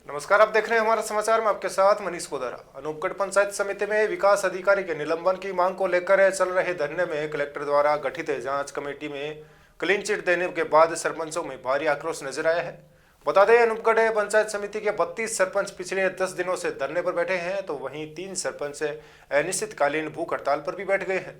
नमस्कार, आप देख रहे हैं हमारा समाचार में आपके साथ मनीष कोदारा। अनूपगढ़ पंचायत समिति में विकास अधिकारी के निलंबन की मांग को लेकर चल रहे धरने में कलेक्टर द्वारा गठित जांच कमेटी में क्लीन चिट देने के बाद सरपंचों में भारी आक्रोश नजर आया है। बता दें, अनूपगढ़ पंचायत समिति के 32 सरपंच पिछले 10 दिनों से धरने पर बैठे हैं, तो वहीं 3 सरपंच अनिश्चितकालीन भूख हड़ताल पर भी बैठ गए हैं।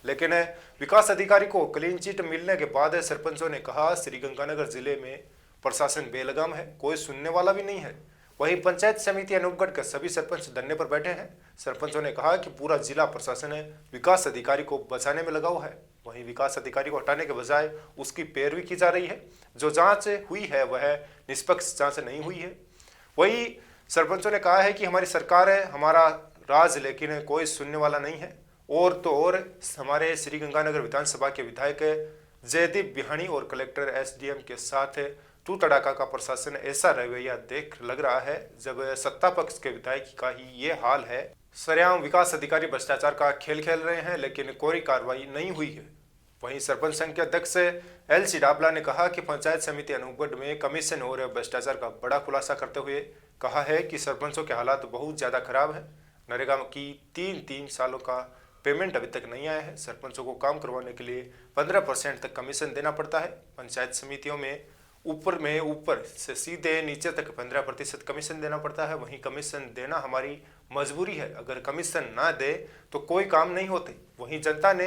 लेकिन विकास अधिकारी को क्लीन चिट मिलने के बाद सरपंचों ने कहा, श्रीगंगानगर जिले में प्रशासन बेलगाम है, कोई सुनने वाला भी नहीं है। वहीं पंचायत समिति अनूपगढ़ के सभी सरपंच धरने पर बैठे हैं। सरपंचों ने कहा कि पूरा जिला प्रशासन विकास अधिकारी को बचाने में लगा हुआ है। वहीं विकास अधिकारी को हटाने के बजाय उसकी पैरवी की जा रही है। जो जांच हुई है वह निष्पक्ष जांच नहीं हुई है। वहीं सरपंचों ने कहा है कि हमारी सरकार है, हमारा राज, लेकिन कोई सुनने वाला नहीं है। और तो और हमारे श्रीगंगानगर विधानसभा के विधायक जयदीप बिहानी और कलेक्टर एसडीएम के साथ तू तड़ाका का प्रशासन ऐसा रवैया देख लग रहा है जब सत्ता पक्ष के विधायक का ही ये हाल है। सरेआम विकास अधिकारी भ्रष्टाचार का खेल खेल रहे हैं, लेकिन कोई कार्रवाई नहीं हुई है। वहीं सरपंच संघ के अध्यक्ष एल सिडाबला ने कहा कि पंचायत समिति अनूपगढ़ में कमीशन और भ्रष्टाचार का बड़ा खुलासा करते हुए कहा है कि सरपंचों के हालात बहुत ज्यादा खराब है। नरेगा की 3 सालों का पेमेंट अभी तक नहीं आया है। सरपंचों को काम करवाने के लिए 15% तक कमीशन देना पड़ता है। पंचायत समितियों में ऊपर से सीधे नीचे तक 15% कमीशन देना पड़ता है। वहीं कमीशन देना हमारी मजबूरी है, अगर कमीशन ना दे तो कोई काम नहीं होते। वहीं जनता ने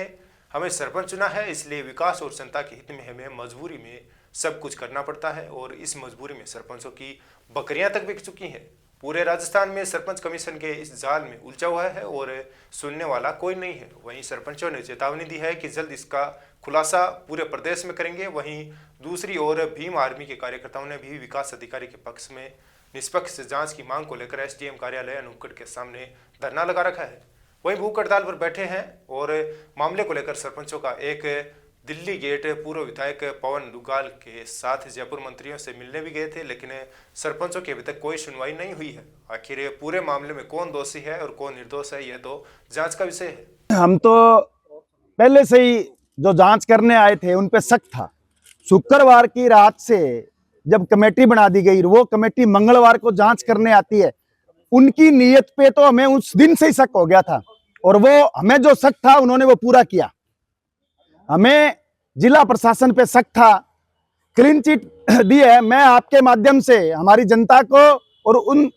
हमें सरपंच चुना है, इसलिए विकास और जनता के हित में हमें मजबूरी में सब कुछ करना पड़ता है। और इस मजबूरी में सरपंचों की बकरियां तक बिक चुकी हैं। पूरे राजस्थान में सरपंच कमीशन के इस जाल में उलझा हुआ है और सुनने वाला कोई नहीं है। वहीं सरपंचों ने चेतावनी दी है कि जल्द इसका खुलासा पूरे प्रदेश में करेंगे। वहीं दूसरी ओर भीम आर्मी के कार्यकर्ताओं ने भी विकास अधिकारी के पक्ष में निष्पक्ष जांच की मांग को लेकर एसडीएम कार्यालय अनूपगढ़ के सामने धरना लगा रखा है। वहीं भूख हड़ताल पर बैठे हैं और मामले को लेकर सरपंचों का एक दिल्ली गेट पूर्व विधायक पवन दुगाल के साथ जयपुर मंत्रियों से मिलने भी गए थे, लेकिन सरपंचों की अभी तक कोई सुनवाई नहीं हुई है। आखिर ये पूरे मामले में कौन दोषी है और कौन निर्दोष है, यह तो जांच का विषय है। हम तो पहले से ही जो जांच करने आए थे उन पे शक था। शुक्रवार की रात से जब कमेटी बना दी गई, वो कमेटी मंगलवार को जांच करने आती है, उनकी नीयत पे तो हमें उस दिन से ही शक हो गया था। और वो हमें जो शक था उन्होंने वो पूरा किया। हमें जिला प्रशासन पे शक था, क्लीन चिट दी है। मैं आपके माध्यम से हमारी जनता को और उन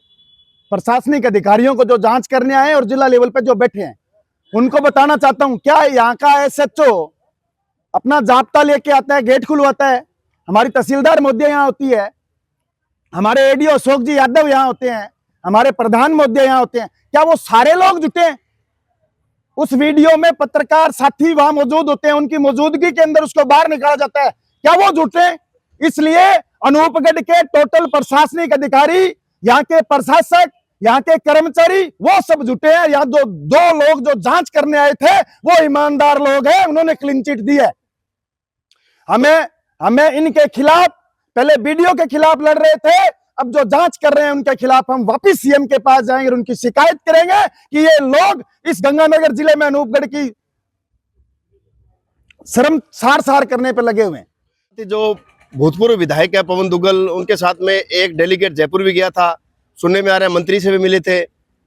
प्रशासनिक अधिकारियों को जो जांच करने आए और जिला लेवल पे जो बैठे हैं उनको बताना चाहता हूं, क्या यहाँ का एसएचओ अपना जाब्ता लेके आता है, गेट खुलवाता है? हमारी तहसीलदार महोदय यहाँ होती है, हमारे एडीओ अशोक जी यादव यहाँ होते हैं, हमारे प्रधान महोदय यहाँ होते हैं। क्या वो सारे लोग जुटे हैं? उस वीडियो में पत्रकार साथी वहां मौजूद होते हैं, उनकी मौजूदगी के अंदर उसको बाहर निकाला जाता है। क्या वो जुटे हैं? इसलिए अनूपगढ़ के टोटल प्रशासनिक अधिकारी, यहाँ के प्रशासक, यहाँ के कर्मचारी, वो सब जुटे हैं। यहाँ जो 2 लोग जो जांच करने आए थे वो ईमानदार लोग हैं, उन्होंने क्लीन चिट दी है। हमें इनके खिलाफ, पहले वीडियो के खिलाफ लड़ रहे थे, अब जो जांच कर रहे हैं उनके खिलाफ हम वापिस सीएम के पास जाएंगे और उनकी शिकायत करेंगे कि ये लोग इस गंगानगर जिले में अनूपगढ़ की शर्मसार करने पर लगे हुए हैं। जो भूतपूर्व विधायक है पवन दुग्गल, उनके साथ में एक डेलीगेट जयपुर भी गया था। सुनने में आ रहा है मंत्री से भी मिले थे,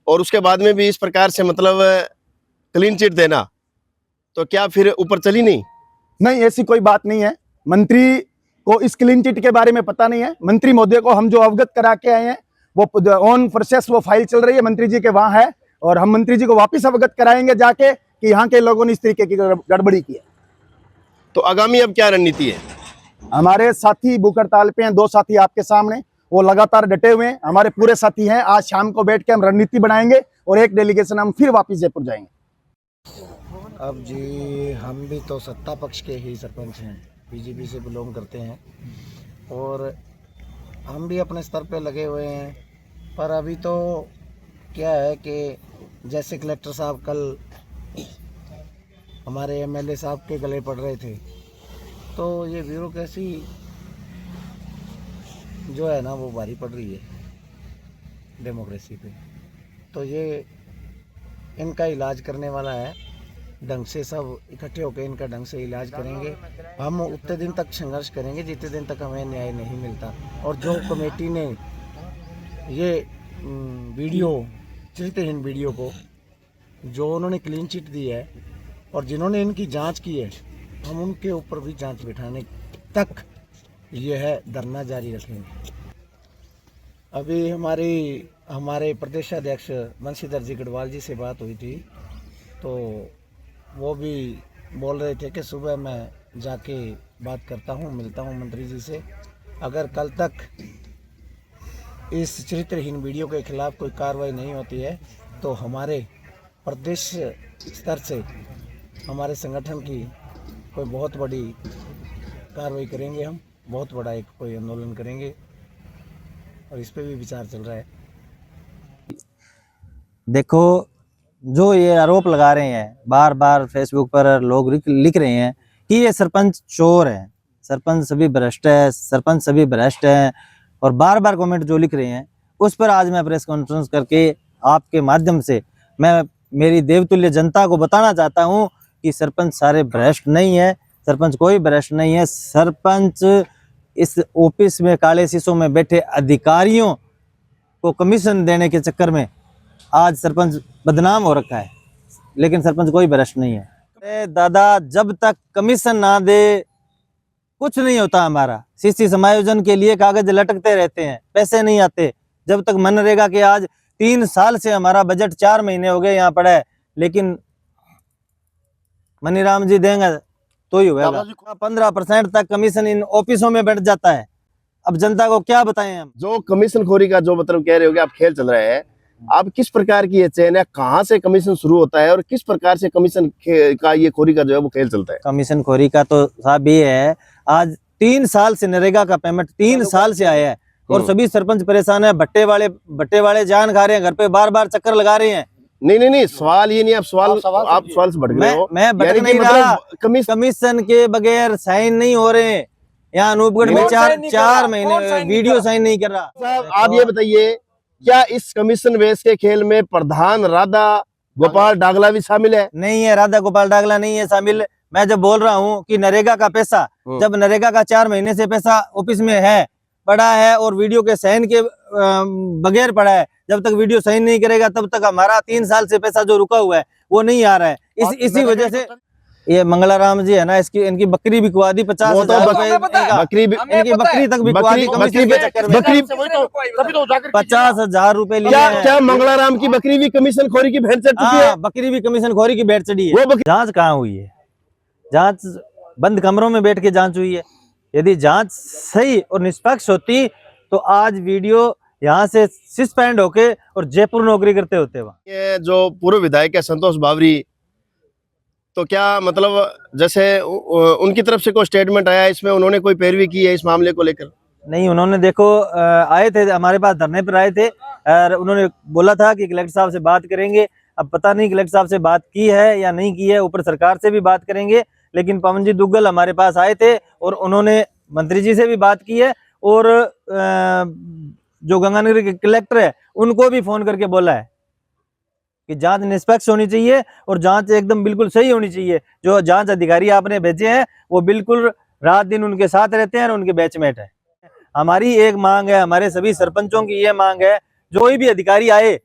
और उसके बाद में भी इस प्रकार से मतलब क्लीन चिट देना, तो क्या फिर ऊपर चली नहीं? नहीं, ऐसी कोई बात नहीं है। मंत्री को इस क्लीन चिट के बारे में पता नहीं है। मंत्री महोदय को हम जो अवगत करा के आए हैं, वो ऑन प्रोसेस वो फाइल चल रही है, मंत्री जी के वहां है, और हम मंत्री जी को वापस अवगत कराएंगे जाके कि यहाँ के लोगों ने इस तरीके की गड़बड़ी की है। तो आगामी अब क्या रणनीति है? हमारे साथी भूख हड़ताल पे हैं, 2 साथी आपके सामने, वो लगातार डटे हुए हैं। हमारे पूरे साथी हैं। आज शाम को बैठ के हम रणनीति बनाएंगे और एक डेलीगेशन हम फिर वापस जयपुर जाएंगे। अब जी, हम भी तो सत्ता पक्ष के ही सरपंच हैं, बीजेपी से बिलोंग करते हैं, और हम भी अपने स्तर पे लगे हुए हैं। पर अभी तो क्या है कि जैसे कलेक्टर साहब कल हमारे एमएलए साहब के गले पड़ रहे थे, तो ये ब्यूरोक्रेसी जो है ना वो भारी पड़ रही है डेमोक्रेसी पे। तो ये इनका इलाज करने वाला है, ढंग से सब इकट्ठे होकर इनका ढंग से इलाज करेंगे। हम उतने दिन तक संघर्ष करेंगे जितने दिन तक हमें न्याय नहीं मिलता। और जो कमेटी ने ये वीडियो, चरित्रहीन वीडियो को जो उन्होंने क्लीन चिट दी है और जिन्होंने इनकी जांच की है, हम उनके ऊपर भी जांच बिठाने तक यह धरना जारी रखेंगे। अभी हमारे प्रदेशाध्यक्ष बंशीधर जी गढ़वाल जी से बात हुई थी, तो वो भी बोल रहे थे कि सुबह मैं जाके बात करता हूँ, मिलता हूँ मंत्री जी से। अगर कल तक इस चरित्रहीन वीडियो के खिलाफ कोई कार्रवाई नहीं होती है तो हमारे प्रदेश स्तर से हमारे संगठन की कोई बहुत बड़ी कार्रवाई करेंगे। हम बहुत बड़ा एक कोई आंदोलन करेंगे और इस पे भी विचार चल रहा है। देखो, जो ये आरोप लगा रहे हैं, बार बार फेसबुक पर लोग लिख रहे हैं कि ये सरपंच चोर है, सरपंच सभी भ्रष्ट है, सरपंच सभी भ्रष्ट हैं, और बार बार कमेंट जो लिख रहे हैं, उस पर आज मैं प्रेस कॉन्फ्रेंस करके आपके माध्यम से मैं मेरी देवतुल्य जनता को बताना चाहता हूं कि सरपंच सारे भ्रष्ट नहीं है, सरपंच कोई भ्रष्ट नहीं है। सरपंच इस ऑफिस में काले शीशों में बैठे अधिकारियों को कमीशन देने के चक्कर में आज सरपंच बदनाम हो रखा है, लेकिन सरपंच कोई भ्रष्ट नहीं है। अरे दादा, जब तक कमीशन ना दे कुछ नहीं होता। हमारा सीसी समायोजन के लिए कागज लटकते रहते हैं, पैसे नहीं आते। जब तक मनरेगा के आज 3 साल से हमारा बजट 4 महीने हो गए यहाँ पड़ा है, लेकिन मनीराम जी देंगे तो ही होगा। 15% तक कमीशन इन ऑफिसों में बैठ जाता है। अब जनता को क्या बताएं हम? जो कमीशन खोरी का जो मतलब कह रहे हो कि आप खेल चल रहे हैं, आप किस प्रकार की ये चेन है, कहाँ से कमीशन शुरू होता है और किस प्रकार से कमीशन का ये खोरी का जो है वो खेल चलता है? कमीशन खोरी का तो साहब ये है, आज 3 साल से नरेगा का पेमेंट 3 साल से आया है और सभी सरपंच परेशान है। भट्टे वाले जान खा रहे हैं, घर पे बार बार चक्कर लगा रहे हैं। नहीं, सवाल ये नहीं, आप सवाल से भटक रहे हो। मैं भटक नहीं रहा। कमीशन के बगैर साइन नहीं हो रहे हैं। यहाँ अनूपगढ़ में 4 महीने वीडियो साइन नहीं कर रहा। साहब आप ये बताइए, क्या इस कमीशन बेस के खेल में प्रधान राधा गोपाल डागला भी शामिल है? नहीं है, राधा गोपाल डागला नहीं है शामिल। मैं जब बोल रहा हूँ कि नरेगा का पैसा, जब नरेगा का 4 महीने से पैसा ऑफिस में है, पड़ा है और वीडियो के साइन के बगैर पड़ा है, जब तक वीडियो साइन नहीं करेगा तब तक हमारा 3 साल से पैसा जो रुका हुआ है वो नहीं आ रहा है। इसी वजह से ये मंगलाराम जी है ना, इनकी बकरी बिकवा दी 50,000 रुपए, इनकी बकरी तक बिकवा दी कमीशन के चक्कर में। 50,000 रुपए लिए। क्या मंगलाराम की बकरी भी कमीशन खोरी की भेंट चढ़ चुकी है? बकरी भी कमीशन खोरी की भेंट चढ़ी है। जांच कहाँ हुई है? जांच बंद कमरों में बैठ के जांच हुई है। यदि जांच सही और निष्पक्ष होती तो आज वीडियो यहाँ से सस्पेंड होके और जयपुर नौकरी करते होते। वहाँ ये जो पूर्व विधायक है संतोष बावरी, तो क्या मतलब जैसे उनकी तरफ से कोई स्टेटमेंट आया, इसमें उन्होंने कोई पैरवी की है इस मामले को लेकर? नहीं, उन्होंने देखो आए थे हमारे पास, धरने पर आए थे और उन्होंने बोला था कि कलेक्टर साहब से बात करेंगे। अब पता नहीं कलेक्टर साहब से बात की है या नहीं की है, ऊपर सरकार से भी बात करेंगे। लेकिन पवन जी दुग्गल हमारे पास आए थे और उन्होंने मंत्री जी से भी बात की है और जो गंगानगर के कलेक्टर है उनको भी फोन करके बोला है कि जांच निष्पक्ष होनी चाहिए और जांच एकदम बिल्कुल सही होनी चाहिए। जो जांच अधिकारी आपने भेजे हैं वो बिल्कुल रात दिन उनके साथ रहते हैं और उनके बैचमेट है। हमारी एक मांग है, हमारे सभी सरपंचों की ये मांग है, जो कोई भी अधिकारी आए,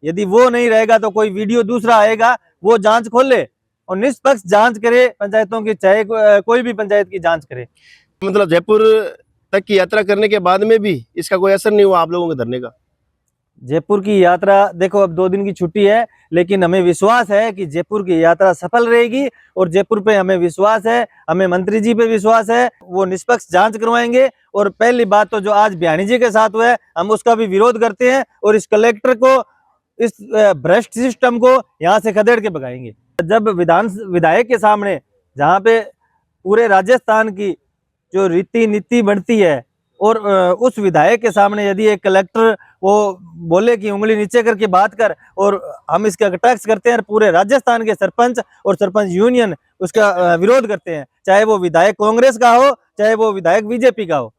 यदि वो नहीं रहेगा तो कोई वीडियो दूसरा आएगा, वो जांच खोले और निष्पक्ष जांच करे पंचायतों की, चाहे कोई भी पंचायत की जांच करे। मतलब जयपुर तक की यात्रा करने के बाद में भी इसका कोई असर नहीं हुआ आप लोगों के धरने का? जयपुर की यात्रा देखो, अब 2 दिन की छुट्टी है, लेकिन हमें विश्वास है कि जयपुर की यात्रा सफल रहेगी और जयपुर पे हमें विश्वास है, हमें मंत्री जी पे विश्वास है, वो निष्पक्ष जांच करवाएंगे। और पहली बात तो जो आज बिहानी जी के साथ हुआ है, हम उसका भी विरोध करते हैं और इस कलेक्टर को, इस भ्रष्ट सिस्टम को यहाँ से खदेड़ के भगाएंगे। जब विधायक के सामने, जहाँ पे पूरे राजस्थान की जो रीति नीति बनती है, और उस विधायक के सामने यदि एक कलेक्टर वो बोले कि उंगली नीचे करके बात कर, और हम इसका कटाक्ष करते हैं, पूरे राजस्थान के सरपंच और सरपंच यूनियन उसका विरोध करते हैं, चाहे वो विधायक कांग्रेस का हो, चाहे वो विधायक बीजेपी का हो।